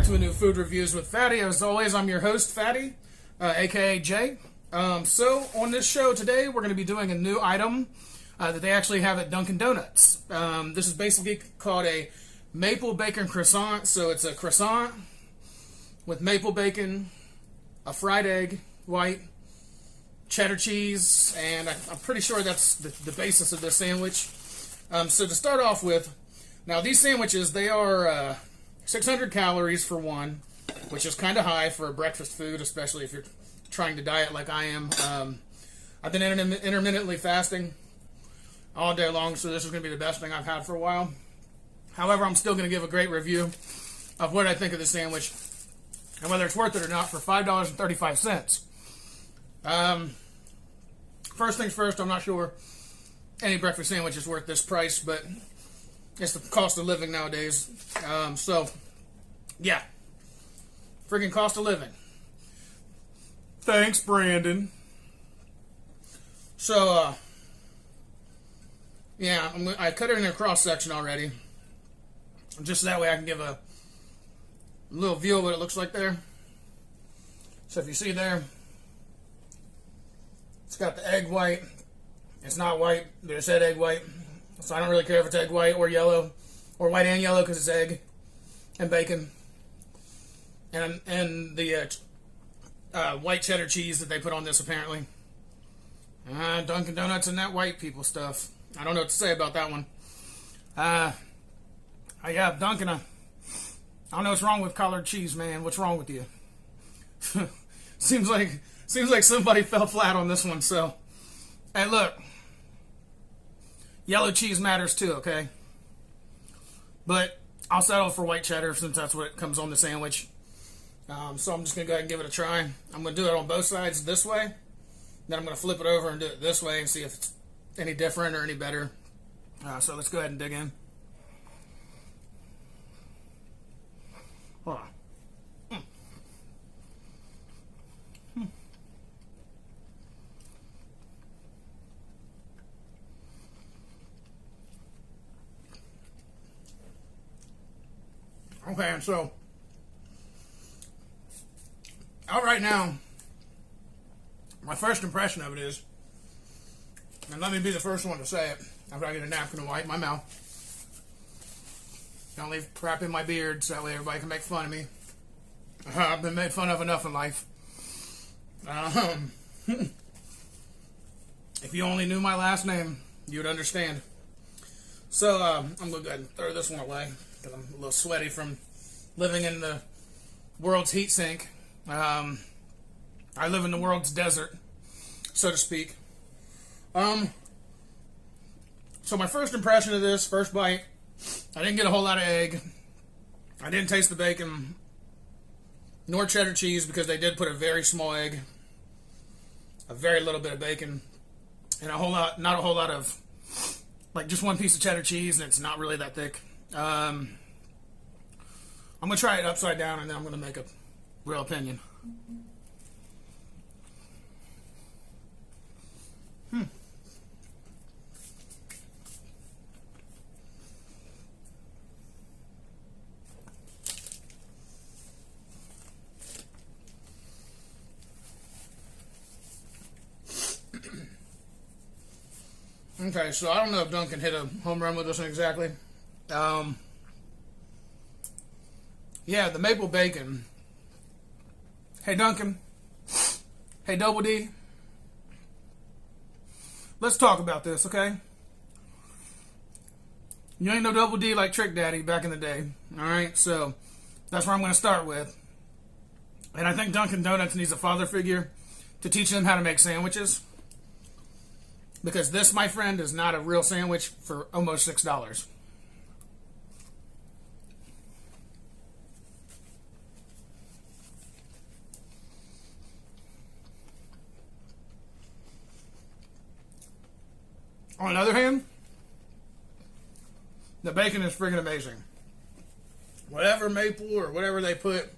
back to a new Food Reviews with Fatty. As always, I'm your host, Fatty, aka Jay. So on this show today, we're going to be doing a new item that they actually have at Dunkin' Donuts. This is basically called a maple bacon croissant. So it's a croissant with maple bacon, a fried egg, white, cheddar cheese, and I'm pretty sure that's the basis of this sandwich. So to start off with, now these sandwiches, they are 600 calories for one, which is kind of high for a breakfast food, especially if you're trying to diet like I am. I've been intermittently fasting all day long, so this is going to be the best thing I've had for a while. However, I'm still going to give a great review of what I think of the sandwich and whether it's worth it or not for $5.35. First things first, I'm not sure any breakfast sandwich is worth this price, but it's the cost of living nowadays. So, yeah. Freaking cost of living. Thanks, Brandon. So, yeah, I cut it in a cross section already. Just that way I can give a little view of what it looks like there. So if you see there, it's got the egg white. It's not white, they just said egg white. So I don't really care if it's egg white or yellow, or white and yellow because it's egg and bacon. And the white cheddar cheese that they put on this apparently. Dunkin' Donuts and that white people stuff. I don't know what to say about that one. Yeah, Dunkin', I don't know what's wrong with collared cheese, man. What's wrong with you? seems like somebody fell flat on this one. So, hey, look, yellow cheese matters too, okay? But I'll settle for white cheddar since that's what comes on the sandwich. So I'm just gonna go ahead and give it a try. I'm gonna do it on both sides this way. Then I'm gonna flip it over and do it this way and see if it's any different or any better. So let's go ahead and dig in. Hold on. Okay, and so out right now, my first impression of it is, and let me be the first one to say it after I get a napkin and wipe my mouth. Don't leave crap in my beard so that way everybody can make fun of me. I've been made fun of enough in life. If you only knew my last name, you'd understand. So I'm going to go ahead and throw this one away because I'm a little sweaty from living in the world's heat sink. I live in the world's desert, so to speak. So my first impression of this, first bite, I didn't get a whole lot of egg. I didn't taste the bacon, nor cheddar cheese because they did put a very small egg, a very little bit of bacon, and not a whole lot of, like just one piece of cheddar cheese, and it's not really that thick. I'm going to try it upside down, and then I'm going to make a real opinion. Okay, so I don't know if Dunkin' hit a home run with this one exactly. Yeah, the maple bacon. Hey, Dunkin'. Hey, Double D. Let's talk about this, okay? You ain't no Double D like Trick Daddy back in the day. Alright, so that's where I'm going to start with. And I think Dunkin' Donuts needs a father figure to teach them how to make sandwiches. Because this, my friend, is not a real sandwich for almost $6. On the other hand, the bacon is friggin' amazing. Whatever maple or whatever they put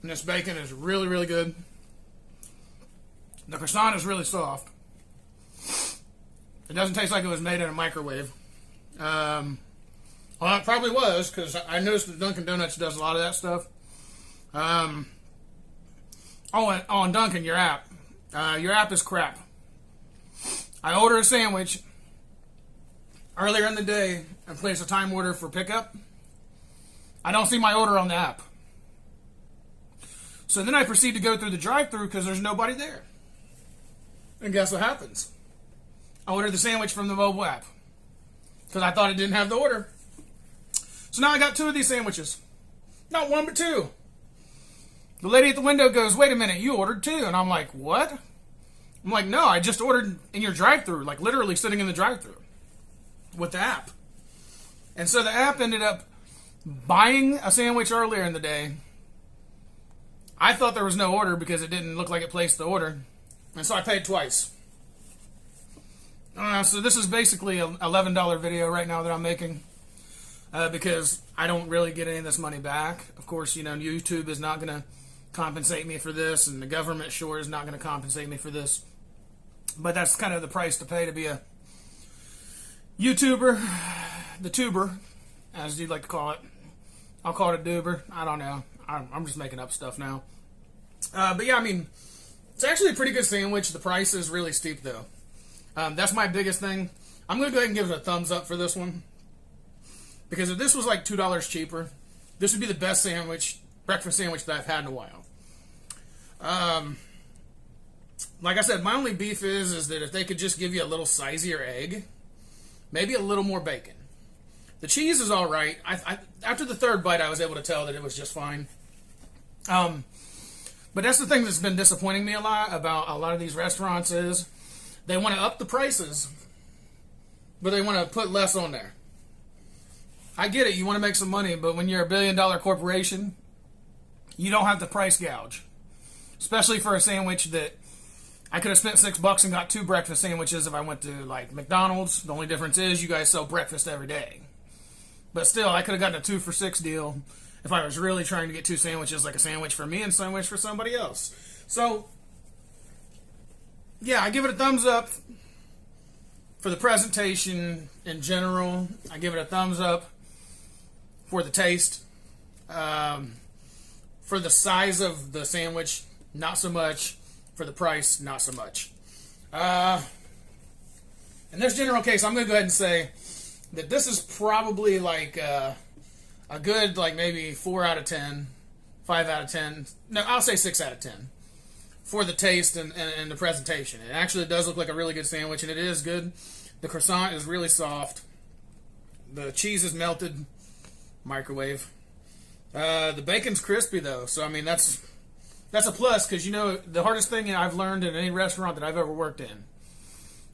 in this bacon is really, really good. The croissant is really soft. It doesn't taste like it was made in a microwave. Well, it probably was, because I noticed that Dunkin' Donuts does a lot of that stuff. On Dunkin', your app is crap. I ordered a sandwich earlier in the day and placed a time order for pickup. I don't see my order on the app. So then I proceed to go through the drive-thru because there's nobody there. And guess what happens? I ordered the sandwich from the mobile app because I thought it didn't have the order. So now I got 2 of these sandwiches. Not 1, but 2. The lady at the window goes, "Wait a minute, you ordered 2." And I'm like, "What?" I'm like, "No, I just ordered in your drive-thru," like literally sitting in the drive-thru with the app. And so the app ended up buying a sandwich earlier in the day. I thought there was no order because it didn't look like it placed the order. And so I paid twice. So this is basically an $11 video right now that I'm making because I don't really get any of this money back. Of course, YouTube is not going to compensate me for this, and the government sure is not going to compensate me for this. But that's kind of the price to pay to be a YouTuber, the tuber, as you'd like to call it. I'll call it a duber. I don't know. I'm just making up stuff now. But yeah, I mean, it's actually a pretty good sandwich. The price is really steep, though. That's my biggest thing. I'm going to go ahead and give it a thumbs up for this one. Because if this was like $2 cheaper, this would be the best breakfast sandwich that I've had in a while. Like I said, my only beef is that if they could just give you a little sizier egg, maybe a little more bacon. The cheese is all right. After the 3rd bite, I was able to tell that it was just fine. But that's the thing that's been disappointing me a lot about a lot of these restaurants is they want to up the prices, but they want to put less on there. I get it. You want to make some money, but when you're a $1 billion corporation, you don't have to price gouge. Especially for a sandwich that I could have spent $6 and got 2 breakfast sandwiches if I went to like McDonald's. The only difference is you guys sell breakfast every day. But still, I could have gotten a 2 for $6 deal if I was really trying to get 2 sandwiches, like a sandwich for me and a sandwich for somebody else. So, yeah, I give it a thumbs up for the presentation in general. I give it a thumbs up for the taste. For the size of the sandwich, not so much. For the price, not so much. In this general case, I'm going to go ahead and say that this is probably like a good, like maybe 4 out of 10, 5 out of 10. No, I'll say 6 out of 10 for the taste and the presentation. It actually does look like a really good sandwich, and it is good. The croissant is really soft. The cheese is melted. Microwave. The bacon's crispy, though, so I mean that's a plus, because the hardest thing I've learned in any restaurant that I've ever worked in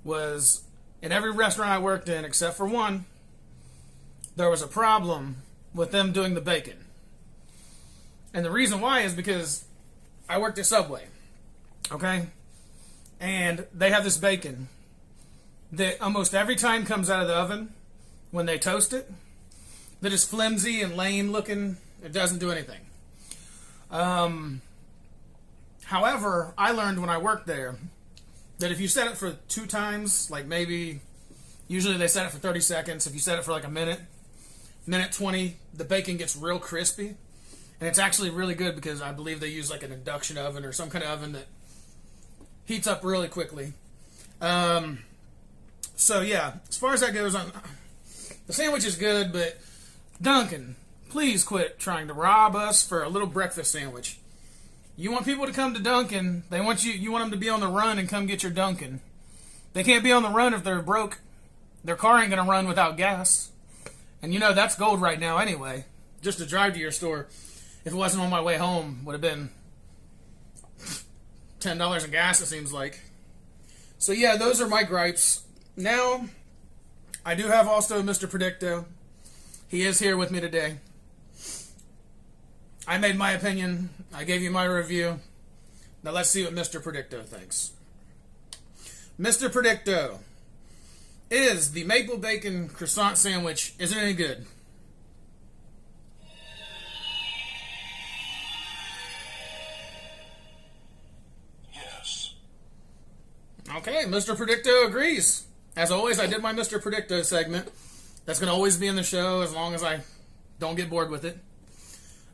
was in every restaurant I worked in except for one, there was a problem with them doing the bacon. And the reason why is because I worked at Subway, okay? And they have this bacon that almost every time comes out of the oven when they toast it, that is flimsy and lame looking. It doesn't do anything. However, I learned when I worked there that if you set it for 2 times, like maybe, usually they set it for 30 seconds. If you set it for like a minute 20, the bacon gets real crispy. And it's actually really good because I believe they use like an induction oven or some kind of oven that heats up really quickly. So yeah, as far as that goes, the sandwich is good, but Dunkin', please quit trying to rob us for a little breakfast sandwich. You want people to come to Dunkin', you want them to be on the run and come get your Dunkin'. They can't be on the run if they're broke. Their car ain't going to run without gas. And that's gold right now anyway. Just to drive to your store, if it wasn't on my way home, would have been $10 in gas, it seems like. So yeah, those are my gripes. Now, I do have also Mr. Predicto. He is here with me today. I made my opinion. I gave you my review. Now let's see what Mr. Predicto thinks. Mr. Predicto, is the maple bacon croissant sandwich, is it any good? Yes. Okay, Mr. Predicto agrees. As always, I did my Mr. Predicto segment. That's going to always be in the show as long as I don't get bored with it.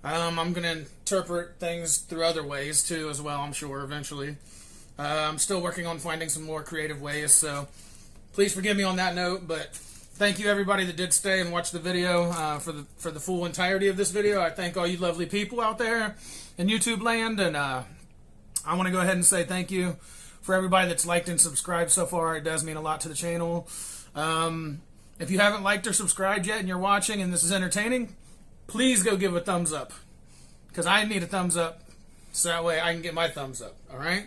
I'm going to interpret things through other ways too as well, I'm sure, eventually. I'm still working on finding some more creative ways, so please forgive me on that note, but thank you everybody that did stay and watch the video for the full entirety of this video. I thank all you lovely people out there in YouTube land, and I want to go ahead and say thank you for everybody that's liked and subscribed so far. It does mean a lot to the channel. If you haven't liked or subscribed yet and you're watching and this is entertaining, please go give a thumbs up, because I need a thumbs up so that way I can get my thumbs up. Alright?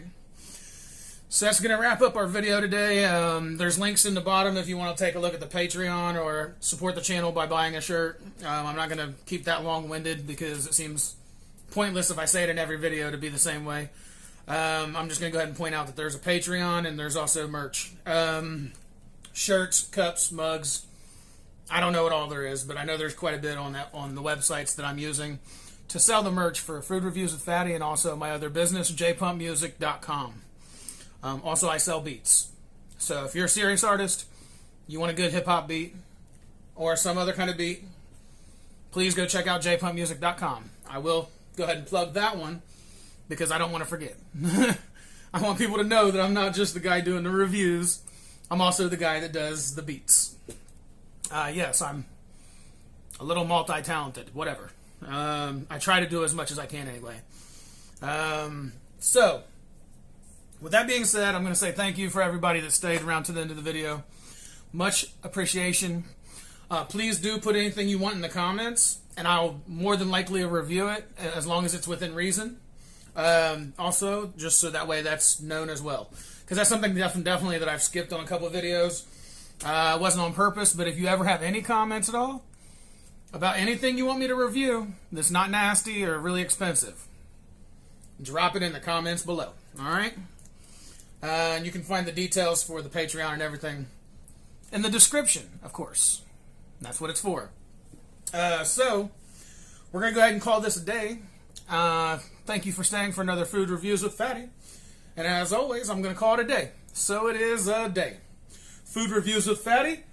So that's going to wrap up our video today. There's links in the bottom if you want to take a look at the Patreon or support the channel by buying a shirt. I'm not going to keep that long-winded because it seems pointless if I say it in every video to be the same way. I'm just going to go ahead and point out that there's a Patreon and there's also merch. Shirts, cups, mugs. I don't know what all there is, but I know there's quite a bit on the websites that I'm using to sell the merch for Food Reviews with Fatty and also my other business, jpumpmusic.com. Also, I sell beats. So if you're a serious artist, you want a good hip-hop beat or some other kind of beat, please go check out jpumpmusic.com. I will go ahead and plug that one because I don't want to forget. I want people to know that I'm not just the guy doing the reviews. I'm also the guy that does the beats. Yes, I'm a little multi-talented, whatever. I try to do as much as I can anyway. So, with that being said, I'm going to say thank you for everybody that stayed around to the end of the video. Much appreciation. Please do put anything you want in the comments, and I'll more than likely review it as long as it's within reason. Also, just so that way that's known as well. Because that's something definitely that I've skipped on a couple of videos. It wasn't on purpose, but if you ever have any comments at all about anything you want me to review that's not nasty or really expensive, drop it in the comments below. Alright? And you can find the details for the Patreon and everything in the description, of course. That's what it's for. So, we're going to go ahead and call this a day. Thank you for staying for another Food Reviews with Fatty. And as always, I'm going to call it a day. So it is a day. Food Reviews with Fatty